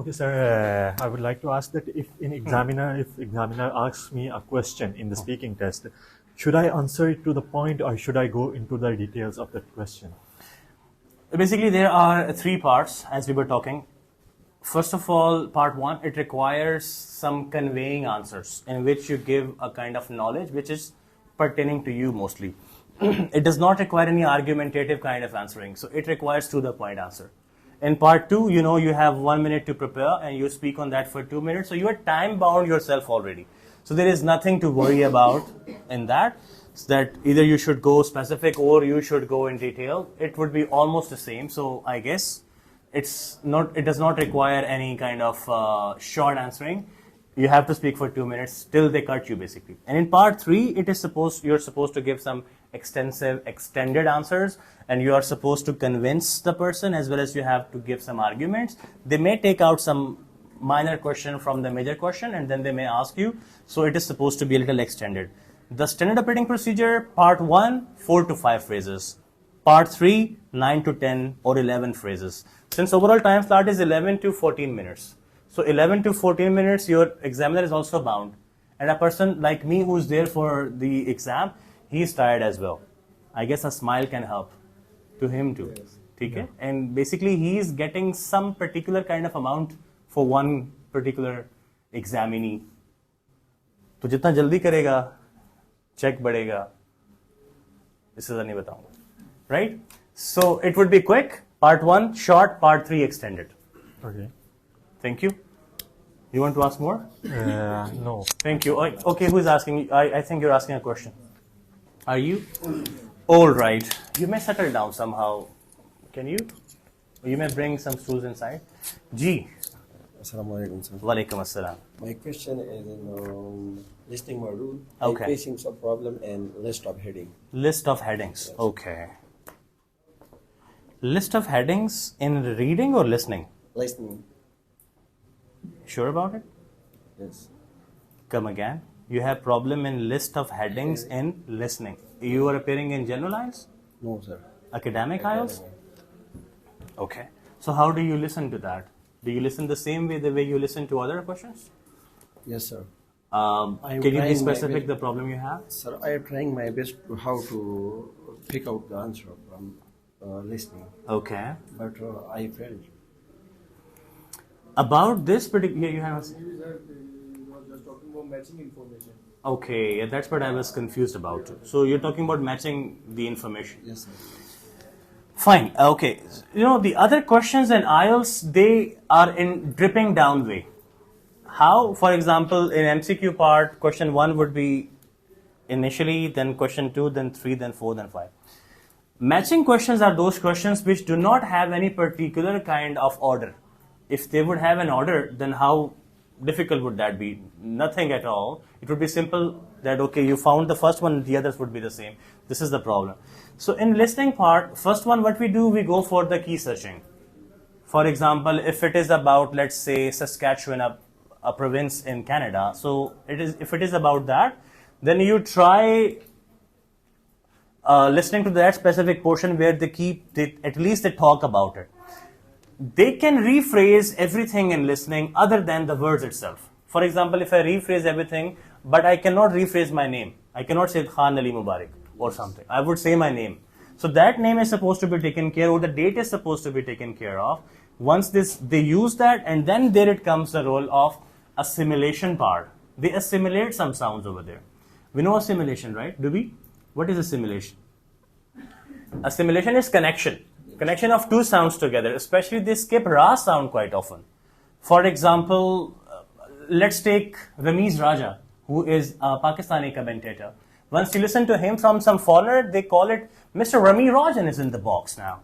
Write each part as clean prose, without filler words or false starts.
Okay, sir. I would like to ask that if examiner asks me a question in the speaking test, should I answer it to the point or should I go into the details of that question? Basically, there are three parts as we were talking. First of all, part one, it requires some conveying answers in which you give a kind of knowledge which is pertaining to you mostly. It does not require any argumentative kind of answering, so it requires to the point answer. In part two, you have 1 minute to prepare and you speak on that for 2 minutes, so you are time bound yourself already. So there is nothing to worry about in that. So that either you should go specific or you should go in detail. It would be almost the same. So I guess it does not require any kind of short answering. You have to speak for 2 minutes till they cut you basically. And in part three, you're supposed to give some extended answers, and you are supposed to convince the person as well as you have to give some arguments. They may take out some minor question from the major question and then they may ask you. So it is supposed to be a little extended. The standard operating procedure, part 1, 4 to 5 phrases. Part 3, 9 to 10 or 11 phrases. Since overall time slot is 11 to 14 minutes. So 11 to 14 minutes, your examiner is also bound. And a person like me who's there for the exam, he's tired as well. I guess a smile can help to him too. Yes. Okay? And basically he's getting some particular kind of amount for one particular examinee. तो जितना जल्दी करेगा check बढ़ेगा, इससे ज़्यादा नहीं बताऊंगा. Right? So it would be quick. Part 1 short, part 3 extended. Okay. Thank you. You want to ask more? No. Thank you. Okay, who is asking? I think you're asking a question. Are you? All right. You may settle down somehow. Can you? You may bring some stools inside. Ji. Assalamu alaikum, sir. Walaikum assalam. My question is in listing module. Okay. Facing some problem and list of heading. List of headings. Yes. Okay. List of headings in reading or listening? Listening. Sure about it? Yes. Come again. You have problem in list of headings in listening. You are appearing in general IELTS? No, sir. Academic IELTS? Okay. So how do you listen to that? Do you listen the same way the way you listen to other questions? Yes, sir. Can you be specific the problem you have? Sir, I am trying my best to how to pick out the answer from listening. Okay. But I failed. About this particular, you have. You were just talking about matching information. Okay, yeah, that's what I was confused about. So you're talking about matching the information. Yes, sir. Fine. Okay. The other questions in IELTS, they are in dripping down way. How? For example, in MCQ part, question 1 would be initially, then question 2, then 3, then 4, then 5. Matching questions are those questions which do not have any particular kind of order. If they would have an order, then how difficult would that be? Nothing at all. It would be simple that, okay, you found the first one, the others would be the same. This is the problem. So in listening part, first one, what we do, we go for the key searching. For example, if it is about, let's say, Saskatchewan, a province in Canada, so if it is about that, then you try listening to that specific portion where at least they talk about it. They can rephrase everything in listening other than the words itself. For example, if I rephrase everything, but I cannot rephrase my name. I cannot say Khan Ali Mubarik or something. I would say my name. So that name is supposed to be taken care of, or the date is supposed to be taken care of. Once they use that, and then there it comes the role of assimilation part. They assimilate some sounds over there. We know assimilation, right? Do we? What is assimilation? Assimilation is connection. Connection of two sounds together, especially they skip Ra sound quite often. For example, let's take Ramiz Raja, who is a Pakistani commentator. Once you listen to him from some foreigner, they call it Mr. Rami Rajan is in the box now.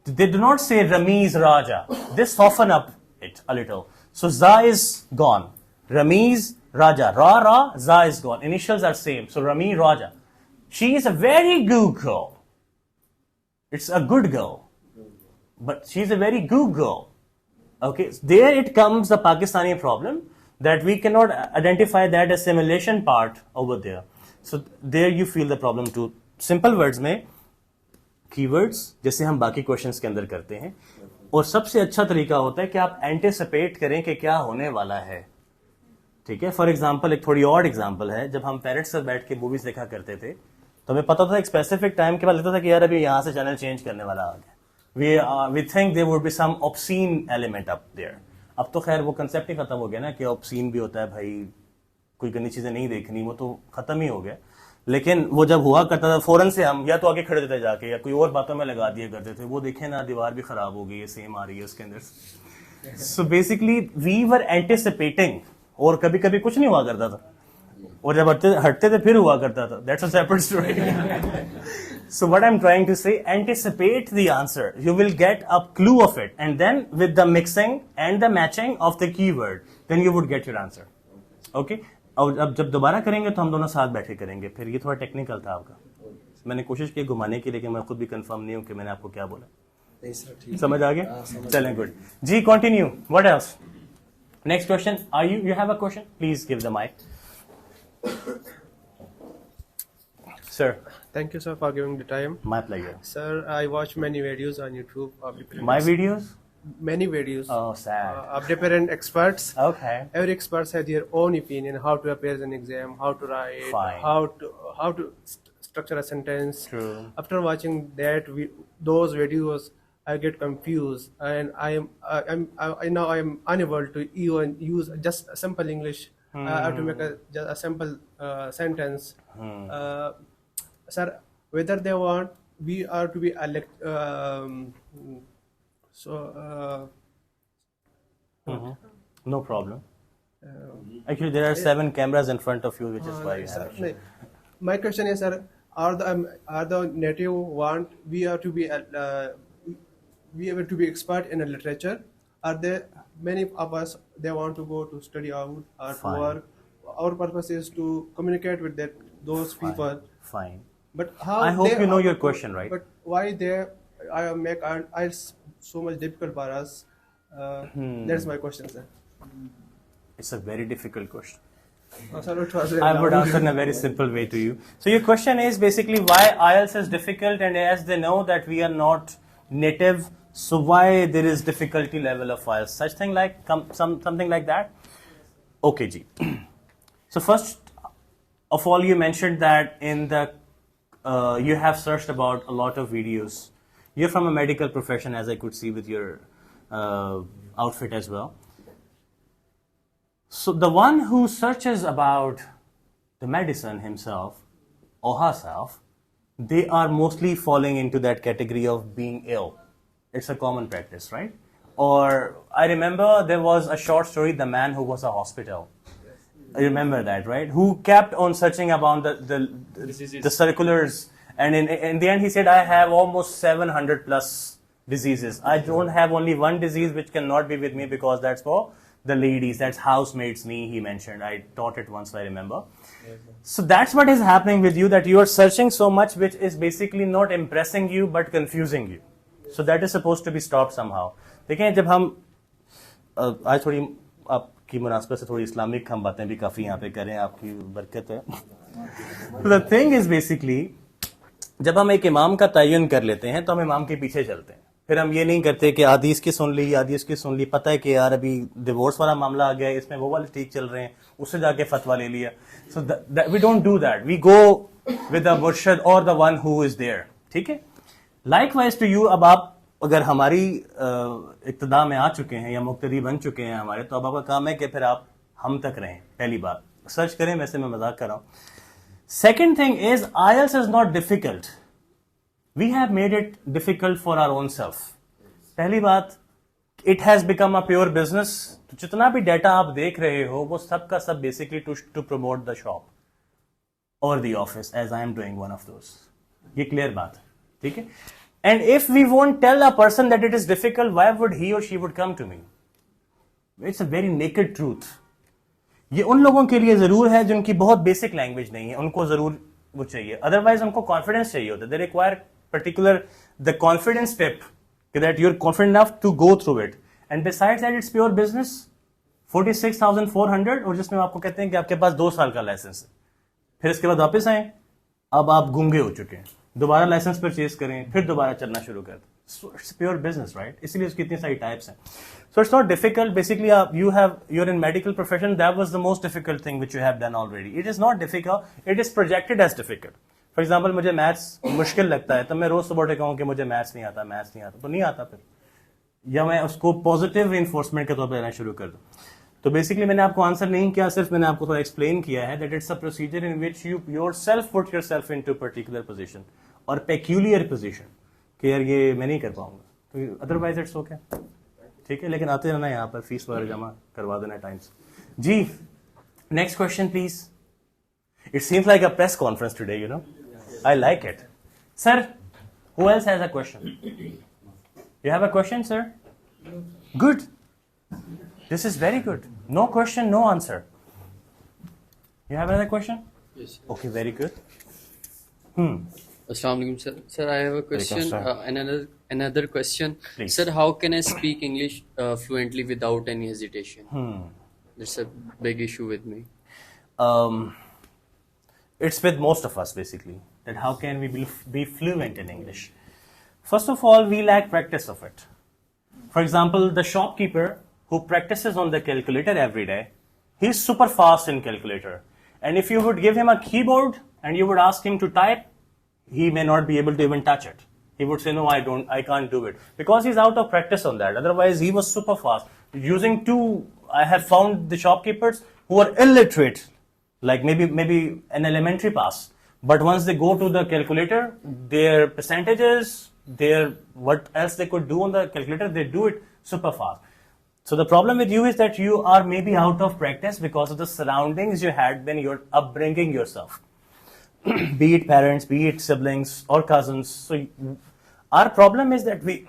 They do not say Ramiz Raja. They soften up it a little. So Za is gone. Ramiz Raja. Ra, Za is gone. Initials are same. So Rami Raja. She is a very good girl. It's a good girl, but she's a very good girl. Okay, there it comes the Pakistani problem that we cannot identify that assimilation part over there. So there you feel the problem too. Simple words में keywords जैसे हम बाकी questions के अंदर करते हैं, और सबसे अच्छा तरीका होता है कि आप एंटिसिपेट करें कि क्या होने वाला है, ठीक है। फॉर एग्जाम्पल, एक थोड़ी और एग्जाम्पल है, जब हम पेरेंट्स से बैठ के मूवीज देखा करते थे तो हमें पता था एक स्पेसिफिक टाइम के बाद लगता था कि यार अभी यहाँ से चैनल चेंज करने वाला आ गया, we think there would be some obscene element up there. अब तो खैर वो कंसेप्ट ही खत्म हो गया ना कि ऑब्सीन भी होता है भाई, कोई गंदी चीजें नहीं देखनी, वो तो खत्म ही हो गया। लेकिन वो जब हुआ करता था फौरन से हम या तो आगे खड़े होते जाके या कोई और बातों में लगा दिया करते थे, वो देखे ना दीवार भी खराब हो गई है, सेम आ रही है उसके अंदर। So basically we were anticipating, और कभी कभी कुछ नहीं हुआ करता था, और जब हटते थे फिर हुआ करता था। That's a separate story. So what I'm trying to say, anticipate the answer. You will get a clue of it, and then with the mixing and the matching of the keyword, then you would get your answer. Okay? और अब जब दोबारा करेंगे तो हम दोनों साथ बैठे करेंगे। फिर ये थोड़ा टेक्निकल था आपका, मैंने कोशिश की घुमाने की, लेकिन मैं खुद भी कंफर्म नहीं हूँ कि मैंने आपको क्या बोला। नहीं सर, ठीक समझ आ गया? चलें, गुड जी, continue. What else? Next question, are you have a question? Please give the mic. Sir. Thank you, sir, for giving the time. My pleasure. Sir, I watch many videos on YouTube of different. My videos? Many videos. Oh, sad. Of different experts. Okay. Every experts have their own opinion how to appear an exam, how to write, Fine. how to structure a sentence. True. After watching those videos, I get confused, and I now I am unable to even use just a simple English. I have to make just a simple sentence. Sir, whether they want we are to be No problem. Actually, there are 7 cameras in front of you, which is why you have it. My question is, sir, are the native want we are to be expert in a literature? Are there many of us they want to go to study out or to work? Our purpose is to communicate with those people. Fine. But how? I hope you know your question, right? But why they make IELTS so much difficult for us? That's my question, sir. It's a very difficult question. Sir, it was I would answer in a very simple way to you. So your question is basically why IELTS is difficult, and as they know that we are not native, so why there is difficulty level of IELTS? Such thing like something like that. Okay, ji. So first of all, you mentioned that in the you have searched about a lot of videos. You're from a medical profession, as I could see with your outfit as well. So the one who searches about the medicine himself or herself, they are mostly falling into that category of being ill. It's a common practice, right? Or I remember there was a short story, The Man Who Was a Hospital. I remember that, right? Who kept on searching about the circulars, and in the end he said, I have almost 700 plus diseases. I don't have only one disease which cannot be with me because that's for the ladies, that's housemaid's knee, he mentioned. I taught it once, I remember. So that's what is happening with you, that you are searching so much which is basically not impressing you but confusing you. So that is supposed to be stopped somehow. देखिए, जब हम आज थोड़ी आपकी मुनासबत से थोड़ी Islamic हम बातें भी काफ़ी यहाँ पे करें, आपकी बरकत है। The thing is basically, जब हम एक इमाम का तयन कर लेते हैं तो हम इमाम के पीछे चलते हैं। फिर हम ये नहीं करते कि हदीस की सुन ली, हदीस की सुन ली, पता है कि यार अभी डिवोर्स वाला मामला आ गया है, इसमें वो वाले ठीक चल रहे हैं, उससे जाके फतवा ले लिया। So we don't do that, we go with the मुर्शिद और the one who is there, ठीक है। लाइकवाइज टू यू, अब आप अगर हमारी इक्तदा में आ चुके हैं या मुक्तदी बन चुके हैं हमारे, तो अब आपका काम है कि फिर आप हम तक रहें। पहली बात, सर्च करें, वैसे मैं मजाक कर रहा हूँ। Second thing is, IELTS is not difficult, we have made it difficult for our own self. पहली बात, it has become a pure business. तो जितना भी डेटा आप देख रहे हो वो सब का सब basically to promote the shop or the office, as I am doing one of those. ये क्लियर बात है, ठीक है। And if we won't tell a person that it is difficult, why would he or she would come to me? It's a very naked truth. ये उन लोगों के लिए जरूर है जिनकी बहुत बेसिक लैंग्वेज नहीं है, उनको जरूर वो चाहिए। अदरवाइज उनको कॉन्फिडेंस चाहिए होता है। They require particular the confidence step that you're confident enough to go through it, and besides that it's pure business, 46,400, और जिसमें आपको कहते हैं कि आपके पास 2 साल का लाइसेंस है, फिर इसके बाद वापस आए, अब आप गूंगे हो चुके हैं, दोबारा लाइसेंस परचेज करें, फिर दोबारा चलना शुरू कर दें। So it's pure business, right? इसलिए उसकी इतनी सारी types हैं. So it's not difficult. Basically, you're in medical profession. That was the most difficult thing which you have done already. It is not difficult. It is projected as difficult. For example, मुझे maths मुश्किल लगता है, तो मैं रोज सुबह उठ के कहूँ कि मुझे maths नहीं आता, तो नहीं आता फिर. या मैं उसको positive reinforcement के तौर पर लेना शुरू कर दूँ. तो बेसिकली मैंने आपको आंसर नहीं किया, सिर्फ मैंने आपको थोड़ा एक्सप्लेन किया है that it's a procedure in which you yourself put yourself into a particular position or peculiar position कि यार ये मैं नहीं कर पाऊंगा, तो अदरवाइज इट्स ओके. ठीक है, लेकिन आते रहना यहाँ पर, फीस वगैरह जमा करवा देना टाइम्स. जी, next question please. It seems like a press conference today, you know. I like it. Sir, who else has a question? You have a question, sir? Good. This is very good. No question, no answer. You have another question? Yes. Okay, very good. Assalamu alaikum, sir. Sir, I have a question. Another question. Please. Sir, how can I speak English fluently without any hesitation? That's a big issue with me. It's with most of us basically. That how can we be fluent in English? First of all, we lack practice of it. For example, the shopkeeper who practices on the calculator every day, he's super fast in calculator. And if you would give him a keyboard and you would ask him to type, he may not be able to even touch it. He would say, no, I can't do it. Because he's out of practice on that. Otherwise, he was super fast. I have found the shopkeepers who are illiterate, like maybe an elementary pass. But once they go to the calculator, their percentages, what else they could do on the calculator, they do it super fast. So the problem with you is that you are maybe out of practice because of the surroundings you had when you're upbringing yourself. Be it parents, be it siblings or cousins. So our problem is that we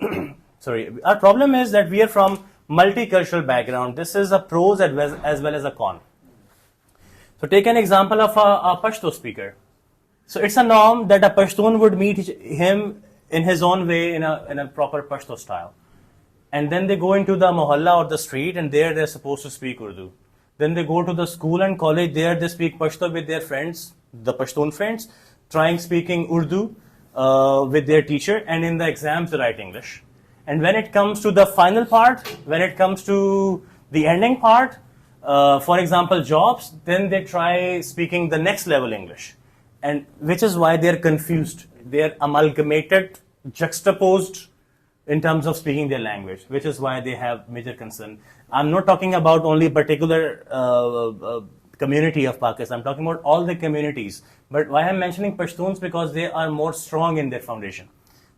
are from multicultural background. This is a pros as well as a con. So take an example of a Pashto speaker. So it's a norm that a Pashtun would meet him in his own way in a proper Pashto style. And then they go into the mohalla or the street, and there they're supposed to speak Urdu. Then they go to the school and college, there they speak Pashto with their friends, the Pashtun friends, trying speaking Urdu with their teacher, and in the exams they write English. And when it comes to the final part, when it comes to the ending part, for example jobs, then they try speaking the next level English. And which is why they're confused. They're amalgamated, juxtaposed in terms of speaking their language, which is why they have major concern. I'm not talking about only particular community of Pakistan. I'm talking about all the communities. But why I'm mentioning Pashtuns? Because they are more strong in their foundation.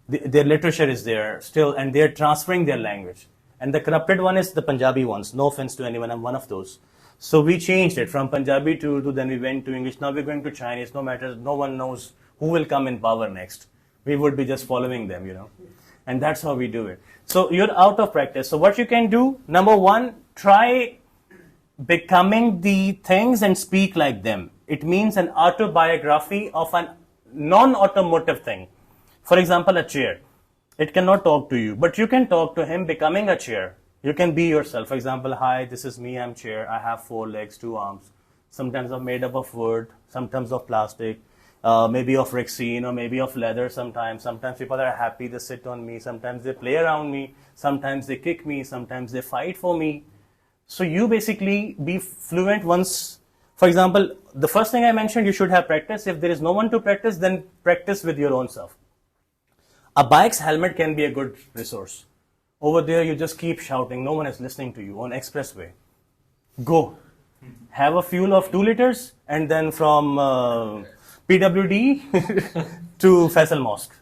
Their literature is there still, and they're transferring their language. And the corrupted one is the Punjabi ones. No offense to anyone, I'm one of those. So we changed it from Punjabi to Urdu, then we went to English. Now we're going to Chinese. No matter, no one knows who will come in power next. We would be just following them, you know. And that's how we do it. So you're out of practice. So what you can do, number one, try becoming the things and speak like them. It means an autobiography of a non-automotive thing. For example, a chair. It cannot talk to you, but you can talk to him becoming a chair. You can be yourself. For example, hi, this is me, I'm chair. I have 4 legs, 2 arms. Sometimes I'm made up of wood, sometimes of plastic. Maybe of rexine or maybe of leather sometimes. Sometimes people are happy, they sit on me. Sometimes they play around me. Sometimes they kick me. Sometimes they fight for me. So you basically be fluent once. For example, the first thing I mentioned, you should have practice. If there is no one to practice, then practice with your own self. A bike's helmet can be a good resource. Over there, you just keep shouting. No one is listening to you on expressway. Go. Have a fuel of 2 liters and then from PWD to Faisal Mosque.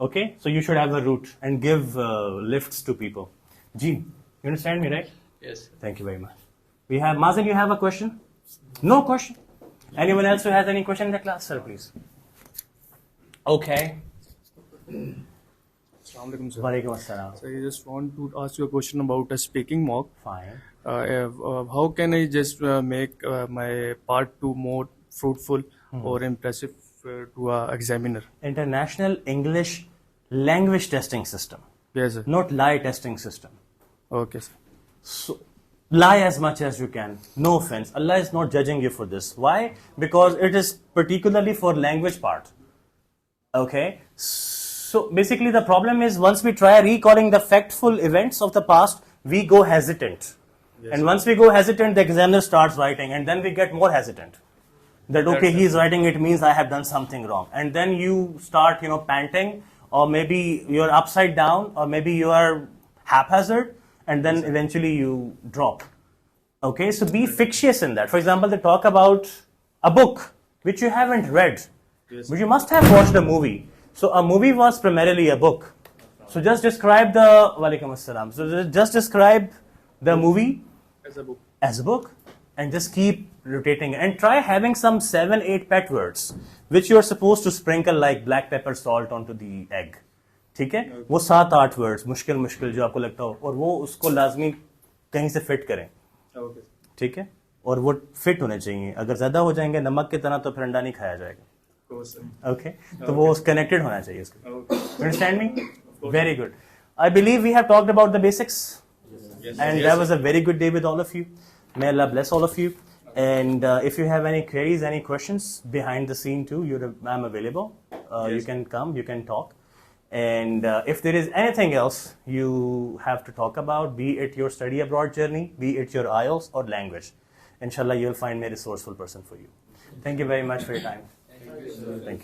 Okay, so you should have a route and give lifts to people. Ji, you understand me, right? Yes. Thank you very much. We have Mazen. You have a question? No question. Anyone else who has any question in the class, sir, please. Okay. Assalamu alaikum, sir. Walaikum assalam. So I just want to ask you a question about a speaking mock. Fine. How can I just make my part 2 more fruitful or impressive to an examiner? International English language testing system. Yes, sir. Not lie testing system. Okay, sir. So, lie as much as you can. No offense. Allah is not judging you for this. Why? Because it is particularly for language part. Okay? So basically the problem is once we try recalling the factful events of the past, we go hesitant. And once we go hesitant, the examiner starts writing, and then we get more hesitant. That okay, he's writing, it means I have done something wrong. And then you start, panting, or maybe you're upside down, or maybe you are haphazard, and then eventually you drop. Okay, so be fictitious in that. For example, they talk about a book which you haven't read, but you must have watched a movie. So a movie was primarily a book. So just describe Walaikum Assalam. So just describe the movie as a book, and just keep rotating it. And try having some 7-8 pet words which you are supposed to sprinkle like black pepper salt onto the egg. ठीक है? वो 7-8 words मुश्किल जो आपको लगता हो, और वो उसको लाजमी कहीं से फिट करें. ठीक है? और वो फिट होने चाहिए. अगर ज्यादा हो जाएंगे नमक की तरह तो फिर अंडा नहीं खाया जाएगा. Okay, तो वो connected होना चाहिए उसको. Understand me? Very good. I believe we have talked about the basics, and that was a very good day with all of you. May Allah bless all of you. And if you have any queries, any questions behind the scene too, I'm available. You can come, you can talk. And if there is anything else you have to talk about, be it your study abroad journey, be it your IELTS or language, inshallah you'll find me a resourceful person for you. Thank you very much for your time. Thank you.